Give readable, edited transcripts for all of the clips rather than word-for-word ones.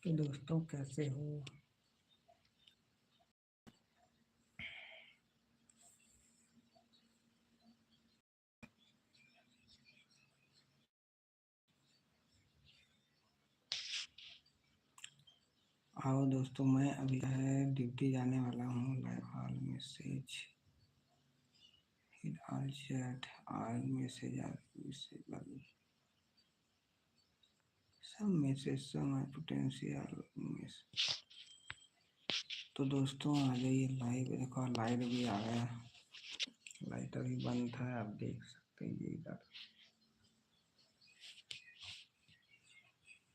तो दोस्तों कैसे हो? आओ दोस्तों, मैं अभी ड्यूटी जाने वाला हूँ। Live all message all chat all message सब मैसेज सब माय पोटेंशियल मैसेज। तो दोस्तों आ जाइए लाइव। देखो लाइव भी आ गया। लाइट अभी बंद था, आप देख सकते हैं ये इधर।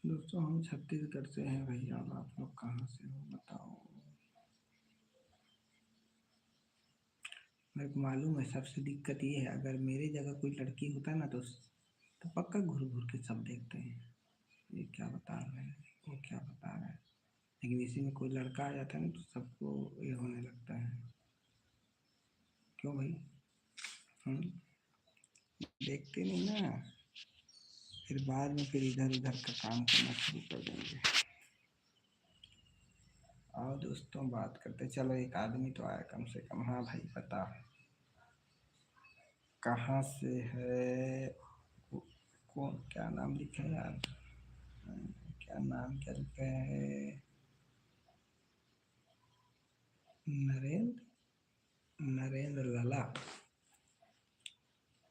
दोस्तों हम छत्तीसगढ़ से हैं भैया, आप लोग कहाँ से हो बताओ। मेरे को मालूम है सबसे दिक्कत ये है, अगर मेरे जगह कोई लड़की होता है ना तो पक्का घूर घूर के सब देखते हैं, ये क्या बता रहे हैं, वो क्या बता रहे हैं। लेकिन इसी में कोई लड़का आ जाता है ना तो सबको ये होने लगता है। क्यों भाई? हम देखते नहीं ना, फिर बाद में फिर इधर उधर का काम करना शुरू कर देंगे। आओ दोस्तों बात करते। चलो एक आदमी तो आया कम से कम। हाँ भाई बता, कहाँ से है? कौन, क्या नाम लिखा है यार? क्या नाम क्या लिखा है? नरेंद्र, नरेंद्र लाला,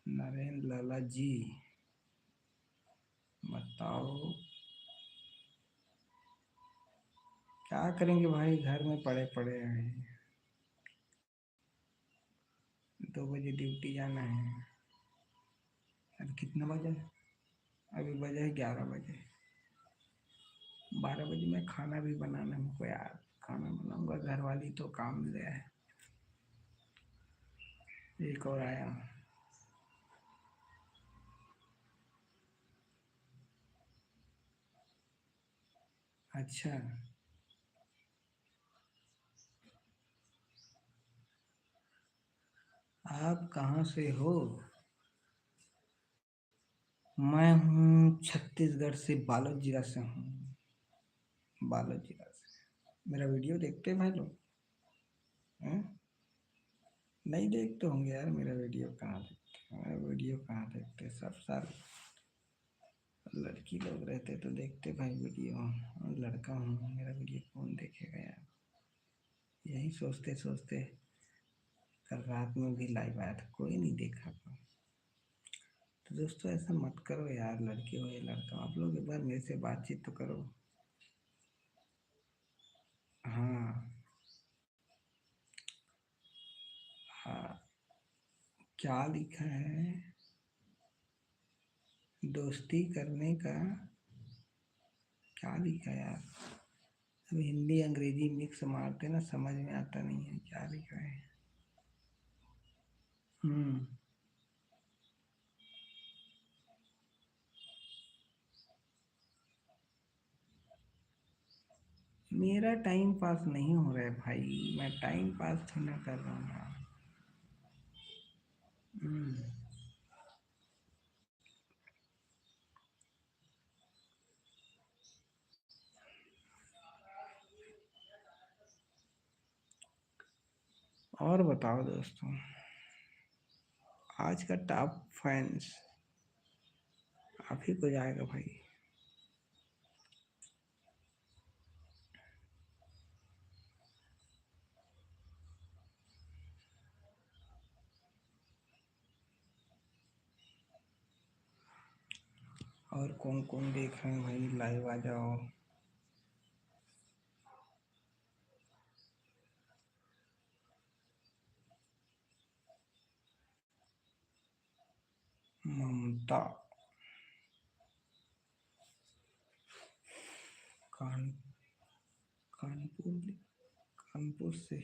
नरेंद्र लाला जी बताओ क्या करेंगे भाई, घर में पड़े पड़े हैं। 2 बजे ड्यूटी जाना है। अभी कितना बजे? अभी बजे है 11 बजे। 12 बजे मैं खाना भी बनाना हमको यार। खाना बनाऊंगा, घर वाली तो काम में गया है। एक और आया। अच्छा, आप कहाँ से हो? मैं हूँ छत्तीसगढ़ से, बालोद जिला से हूँ। बालोद जिला से। मेरा वीडियो देखते हैं भाई लोग? हैं? नहीं देखते होंगे यार, मेरा वीडियो कहाँ देखते हैं? मेरा वीडियो कहाँ देखते? सब साल लड़की लोग रहते तो देखते भाई वीडियो। और लड़का हूँ, मेरा वीडियो कौन देखेगा यार? यही सोचते सोचते कल रात में भी लाइव आया था, कोई नहीं देखा। तो दोस्तों ऐसा मत करो यार, लड़के हो या लड़का, आप लोग एक बार मेरे से बातचीत तो करो। हाँ हाँ, क्या लिखा है? दोस्ती करने का क्या लिखा है यार? अब हिंदी अंग्रेजी मिक्स मारते ना, समझ में आता नहीं है क्या लिखा है। हम्म। मेरा टाइम पास नहीं हो रहा है भाई, मैं टाइम पास थोड़ा ना कर रहा हूँ यार। हम्म। और बताओ दोस्तों, आज का टॉप फैंस आप ही को जाएगा भाई। और कौन कौन देख रहे हैं भाई, लाइव आ जाओ। ममता, कान कानपुर, कानपुर से।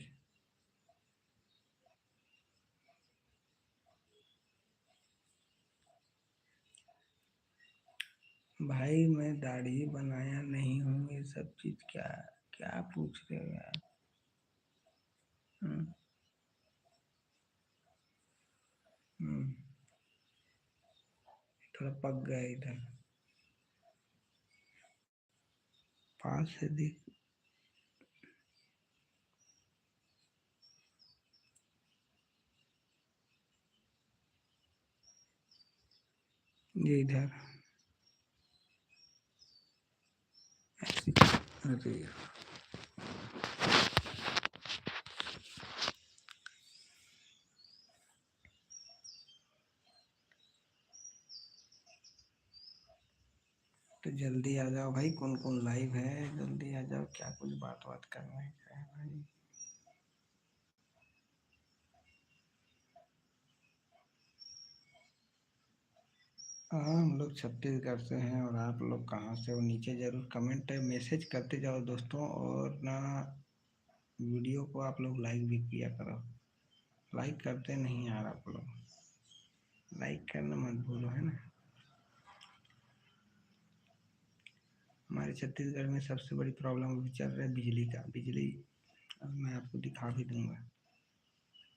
भाई मैं दाढ़ी बनाया नहीं हूँ, ये सब चीज क्या क्या पूछ रहे हो यार? हम्म, हम्म, थोड़ा पक गया इधर। पास से दिख। ये इधर। अरे तो जल्दी आ जाओ भाई, कौन कौन लाइव है, जल्दी आ जाओ, क्या कुछ बात बात करना है क्या है भाई। हाँ, हम लोग छत्तीसगढ़ से हैं, और आप लोग कहाँ से हो, नीचे जरूर कमेंट है, मैसेज करते जाओ दोस्तों, और ना वीडियो को आप लोग लाइक भी किया करो। लाइक करते नहीं यार आप लोग, लाइक करना मत भूलो, है ना। हमारे छत्तीसगढ़ में सबसे बड़ी प्रॉब्लम अभी चल रहा है बिजली का। बिजली अब मैं आपको दिखा भी दूंगा।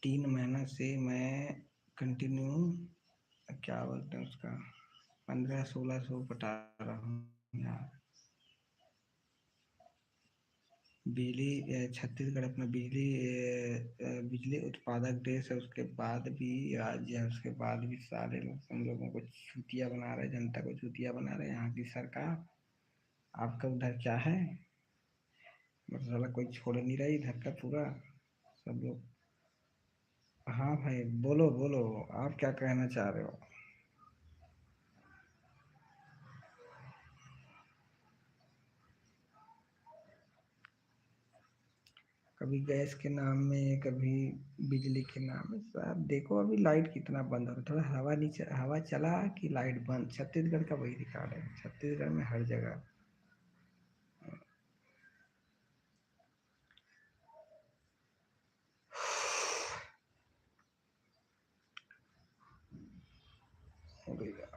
3 महीना से मैं कंटिन्यू, क्या बोलते हैं उसका, 1500-1600 पटा रहा हूँ यार। बिजली छत्तीसगढ़ अपना बिजली उत्पादक देश है, उसके बाद भी राज्य है, उसके बाद भी सारे लोग हम लोगों को चूतिया बना रहे, जनता को चूतिया बना रहे यहाँ की सरकार। आपका उधर क्या है, मतलब साला कोई छोड़ नहीं रहा इधर का पूरा, सब लोग। हाँ भाई, बोलो बोलो, आप क्या कहना चाह रहे हो। कभी गैस के नाम में, कभी बिजली के नाम में, साहब देखो अभी लाइट कितना बंद हो रहा है, थोड़ा हवा नीचे, हवा चला कि लाइट बंद। छत्तीसगढ़ का वही रिकॉर्ड है, छत्तीसगढ़ में हर जगह। हो गई यार।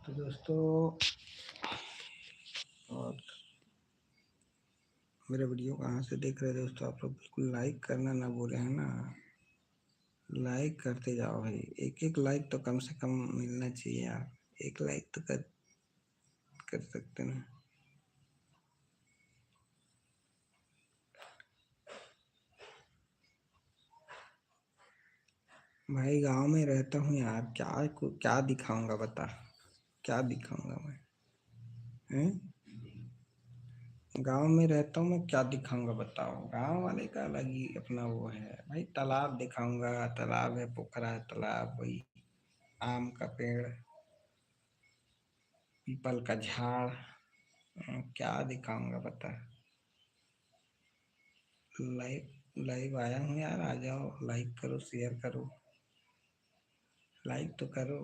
तो दोस्तों, और मेरा वीडियो कहाँ से देख रहे हैं दोस्तों, आप लोग बिल्कुल लाइक करना ना भूलें, है ना। लाइक करते जाओ भाई, एक एक लाइक तो कम से कम मिलना चाहिए यार। एक लाइक तो कर कर सकते ना। भाई गांव में रहता हूँ यार, क्या दिखाऊंगा बता, क्या दिखाऊंगा मैं, हैं। गांव में रहता हूँ मैं, क्या दिखाऊंगा बताओ। गांव वाले का अलग ही अपना वो है भाई। तालाब दिखाऊंगा, तालाब है, पोखरा है, तालाब, वही आम का पेड़, पीपल का झाड़, क्या दिखाऊंगा बता। लाइव लाइव आया हूँ यार, आ जाओ, लाइक करो, शेयर करो, लाइक तो करो।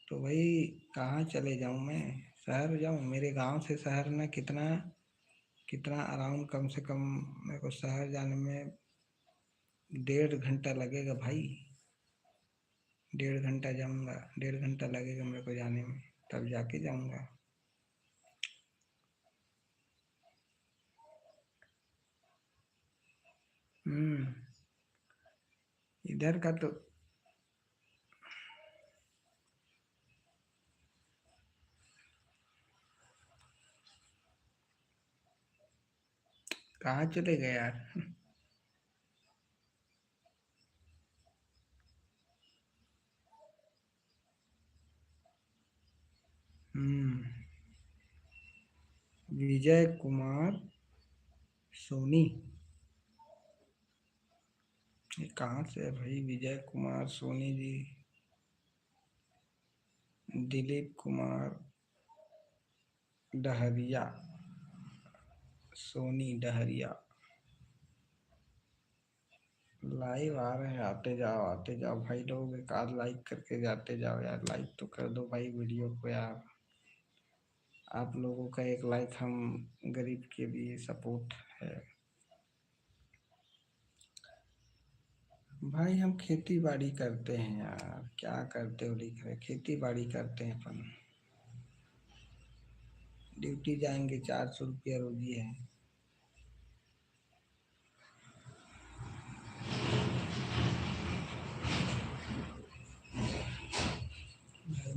तो भाई कहाँ चले जाऊँ मैं, शहर जाऊँ, मेरे गांव से शहर में कितना कितना अराउंड, कम से कम मेरे को शहर जाने में 1.5 घंटा लगेगा भाई। 1.5 घंटा जाऊंगा, 1.5 घंटा लगेगा मेरे को जाने में, तब जाके जाऊंगा। हम्म। इधर का तो कहाँ चले गए यार। हम्म। विजय कुमार सोनी, ये कहाँ से है भाई विजय कुमार सोनी जी। दिलीप कुमार डहरिया, सोनी डहरिया। लाइव आ रहे हैं, आते जाओ, आते जाओ भाई लोग, एक आध लाइक करके जाते जाओ यार, लाइक तो कर दो भाई वीडियो को यार। आप लोगों का एक लाइक हम गरीब के लिए सपोर्ट है। भाई हम खेती बाड़ी करते हैं यार, क्या करते हो लिख रहे, खेती बाड़ी करते हैं अपन। ड्यूटी जाएंगे, 400 रुपया रोजी है।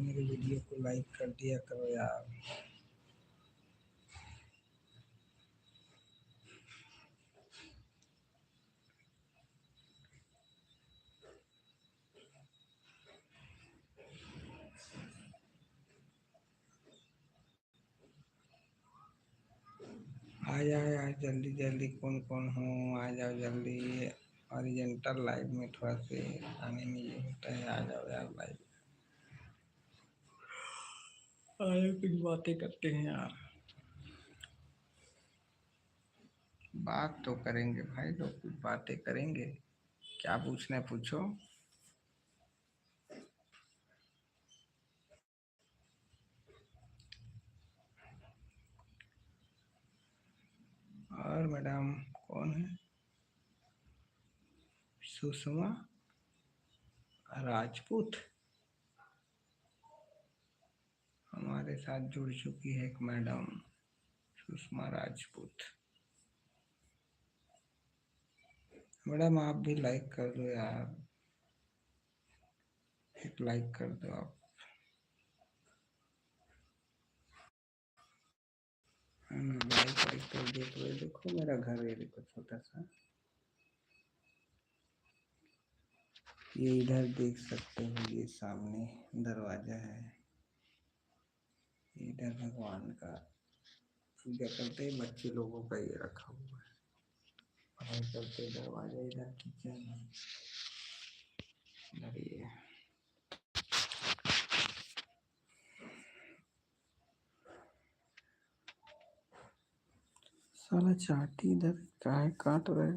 मेरे वीडियो को लाइक कर दिया करो यार। आ जाओ यार जल्दी जल्दी, कौन कौन हो आ जाओ जल्दी। ओरिजेंटल लाइव में थोड़ा से आने में ये होता है, आ जाओ यार लाइव। अरे कुछ बातें करते हैं यार। बात तो करेंगे भाई, तो कुछ बातें करेंगे। क्या पूछना है पूछो। और मैडम कौन है? सुषमा राजपूत हमारे साथ जुड़ चुकी है एक मैडम, सुषमा राजपूत। मैडम आप भी लाइक कर दो यार, एक लाइक कर दो आप। लाइक वाइक कर दो तो ये देखो मेरा घर है, देखो छोटा सा। ये इधर देख सकते हो, ये सामने दरवाजा है। इधर भगवान का पूजा करते हैं बच्चे लोगों का, ये रखा हुआ है। पढ़ाई करते दरवाजा, इधर किचन है, इधर ये। साला चाटी इधर काहे काट रहे?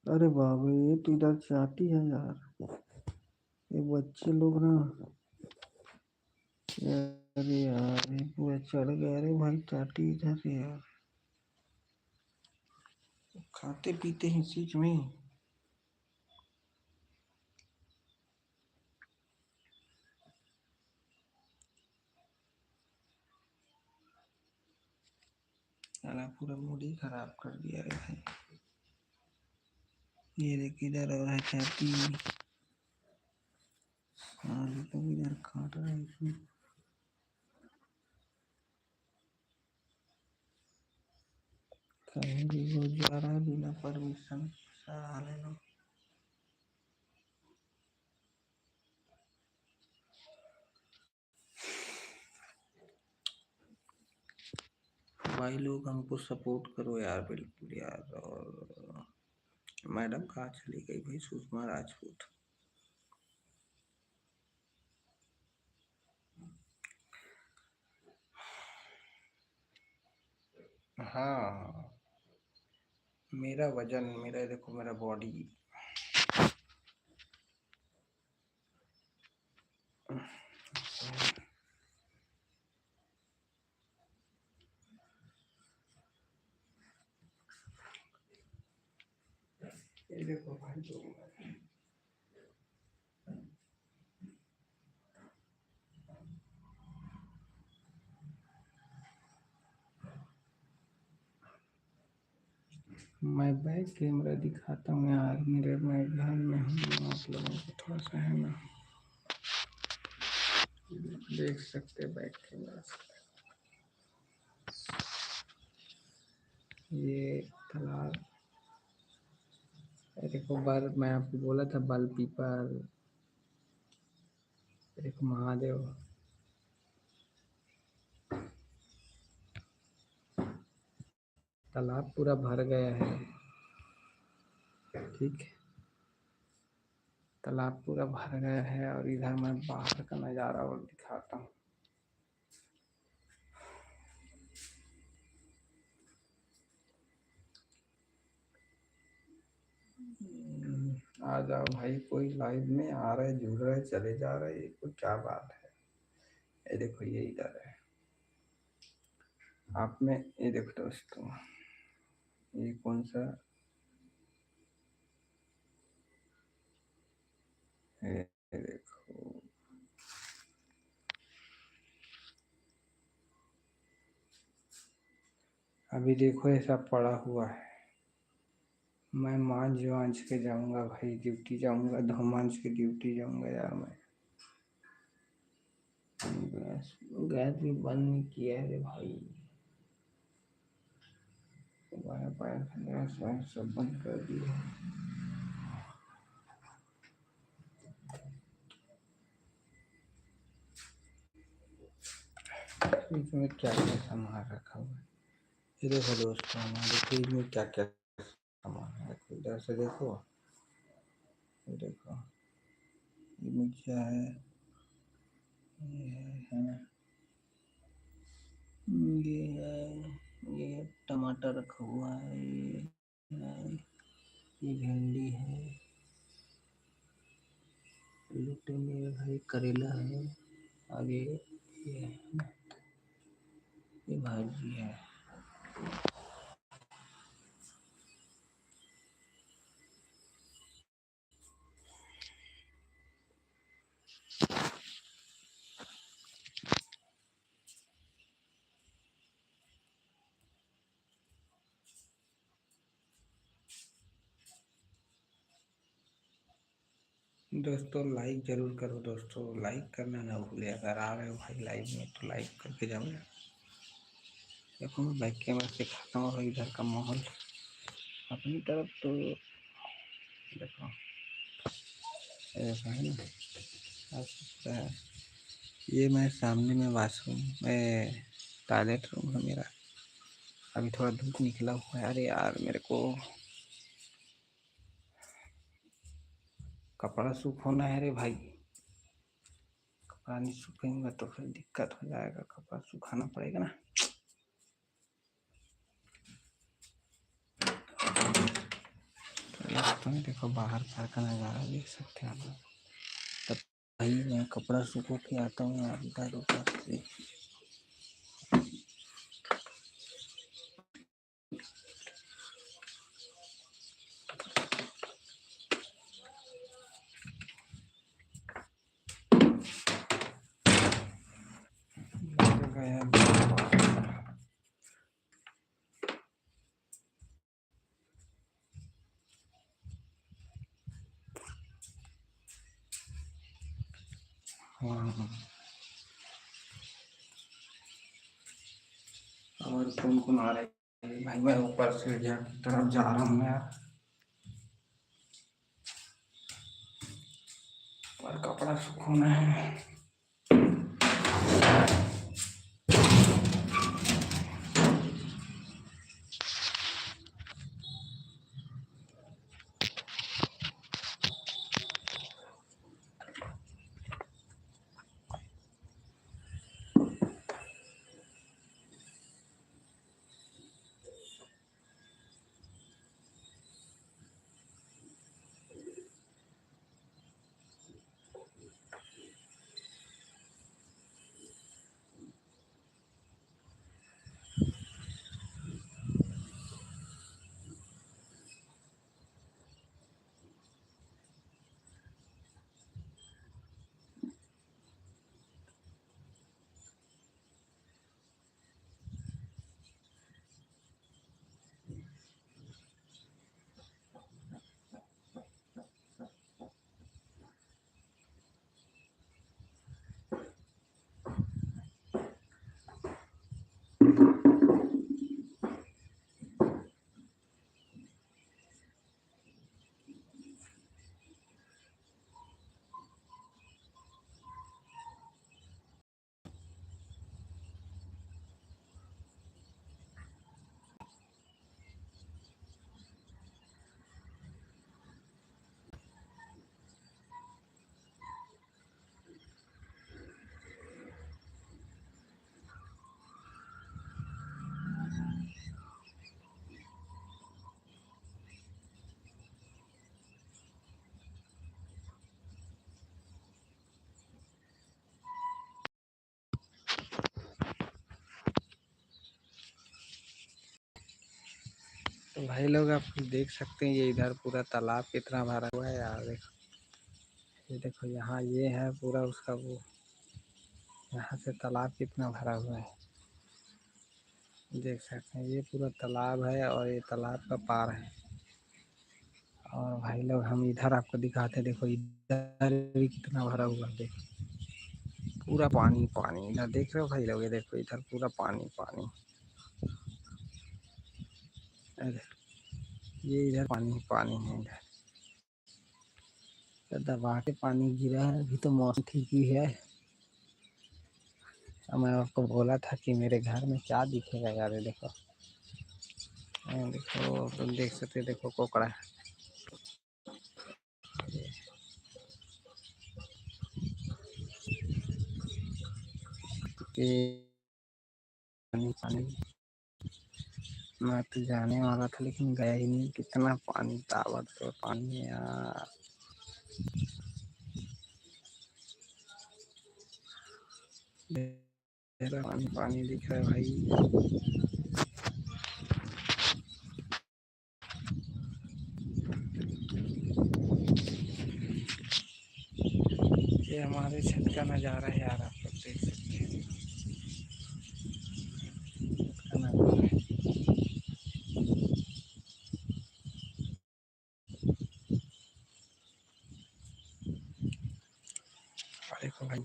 अरे बाबू ये तो इधर चाटी है यार, ये बच्चे लोग ना। अरे यार ये पूरा चढ़ गया, अरे भाई चाटी इधर है यार। खाते पीते हैं इसी में। साला पूरा मूड ही खराब कर दिया रे भाई। ये देख इधर और है चाटी। हाँ लोग इधर काट रहे हैं इसमें। कहीं भी वो जा रहा है बिना परमिशन, साले लोग। भाई लोग हमको सपोर्ट करो यार, बिल्कुल यार। और मैडम कहाँ चली गई भाई, सुषमा राजपूत? हाँ मेरा वजन, मेरा देखो मेरा बॉडी। ये देखो भाई लोग, मैं बैक कैमरा दिखाता हूँ यार, मेरे मैं घर में हूँ, आप लोगों को थोड़ा सा है ना देख सकते बैक कैमरा से। ये तालाब, देखो बल, मैं आपको बोला था बल पीपल, देखो महादेव। तालाब पूरा भर गया है, ठीक है। तालाब पूरा भर गया है और इधर मैं बाहर का नज़ारा और दिखाता हूँ। आ जाओ भाई, कोई लाइव में आ रहा है, जुड़ रहा है, चले जा रहा है, ये कोई क्या बात है? ये देखो ये इधर है, आप में ये देखो दोस्तों, ये कौन सा है? देखो अभी देखो ऐसा पड़ा हुआ है। मैं मांझ वांझ के जाऊंगा भाई, ड्यूटी जाऊंगा, धोमांझ के ड्यूटी जाऊंगा यार। मैं गैस गैस भी बंद नहीं किया है रे भाई। गैस सब बंद कर दिया है। फ्रिज में क्या क्या सामान रखा हुआ है ये देखो दोस्तों, हमारे फ्रिज में क्या क्या सामान है। इधर से देखो, ये देखो, ये मिर्चा है, ये है, ये है, ये टमाटर रखा हुआ है, ये है, ये भिंडी है, लुटे में भाई करेला है, और ये भाजी है। दोस्तों लाइक जरूर करो दोस्तों, लाइक करना ना भूले। अगर आ रहे हो भाई लाइव में तो लाइक करके जाओ ना। देखो मैं बैक कैमरा से खाता हूँ और इधर का माहौल अपनी तरफ तो देखो, ऐसा है ना, आ सकता है। ये मैं सामने में वाशरूम में टॉयलेट रूम है मेरा। अभी थोड़ा धूप निकला हुआ है। अरे यार मेरे को कपड़ा सूख होना है रे भाई। कपड़ा नहीं सूखेंगे तो फिर दिक्कत हो जाएगा, कपड़ा सुखाना पड़ेगा ना। तो देखो बाहर का नज़ारा देख सकते हैं आप लोग। तब भाई मैं कपड़ा सूखो के आता हूँ यार इधर ऊपर से। और कौन कौन आ रहे हैं भाई? मैं ऊपर सीढ़ियाँ की तरफ जा रहा हूँ यार, और कपड़ा सुखाना है। तो भाई लोग आप देख सकते हैं ये इधर पूरा तालाब कितना भरा हुआ है यार। देखो ये देखो यहाँ ये है पूरा उसका वो, यहाँ से तालाब कितना भरा हुआ है देख सकते हैं। ये पूरा तालाब है और ये तालाब का पार है। और भाई लोग हम इधर आपको दिखाते, देखो इधर भी कितना भरा हुआ है, देखो पूरा पानी पानी। इधर देख रहे हो भाई लोग, ये देखो इधर पूरा पानी पानी। ये इधर पानी पानी है, इधर दबा के पानी गिरा है। अभी तो मौसम ठीक ही है। मैं आपको बोला था कि मेरे घर में क्या दिखेगा यार, ये देखो देखो तुम देख सकते, देखो कोकड़ा ये पानी पानी। मैं तो जाने वाला था लेकिन गया ही नहीं, कितना पानी ताबड़तोड़ पानी है यार। पानी पानी दिख रहा है भाई। ये हमारे छत का नज़ारा है यार, आप लोग देख सकते हैं का नज़ारा है। देखो भाई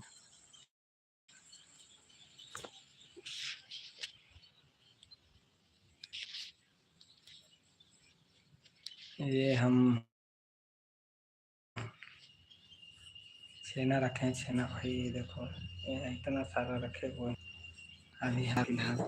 ये हम छेना रखे हैं, छेना भाई ये देखो, ये इतना सारा रखे हुए अभी हाल हाल।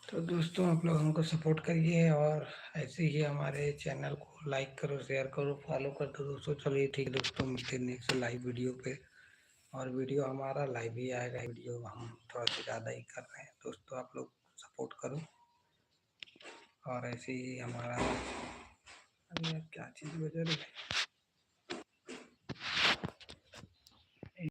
तो दोस्तों आप लोग हमको सपोर्ट करिए और ऐसे ही हमारे चैनल को लाइक करो, शेयर करो, फॉलो कर दो दोस्तों। चलिए ठीक है दोस्तों, मिलते हैं नेक्स्ट लाइव वीडियो पे। और वीडियो हमारा लाइव ही आएगा, वीडियो हम थोड़ा सा ज़्यादा ही कर रहे हैं दोस्तों, आप लोग सपोर्ट करो। और ऐसे ही हमारा, अरे यार क्या चीज़ बजा रही है।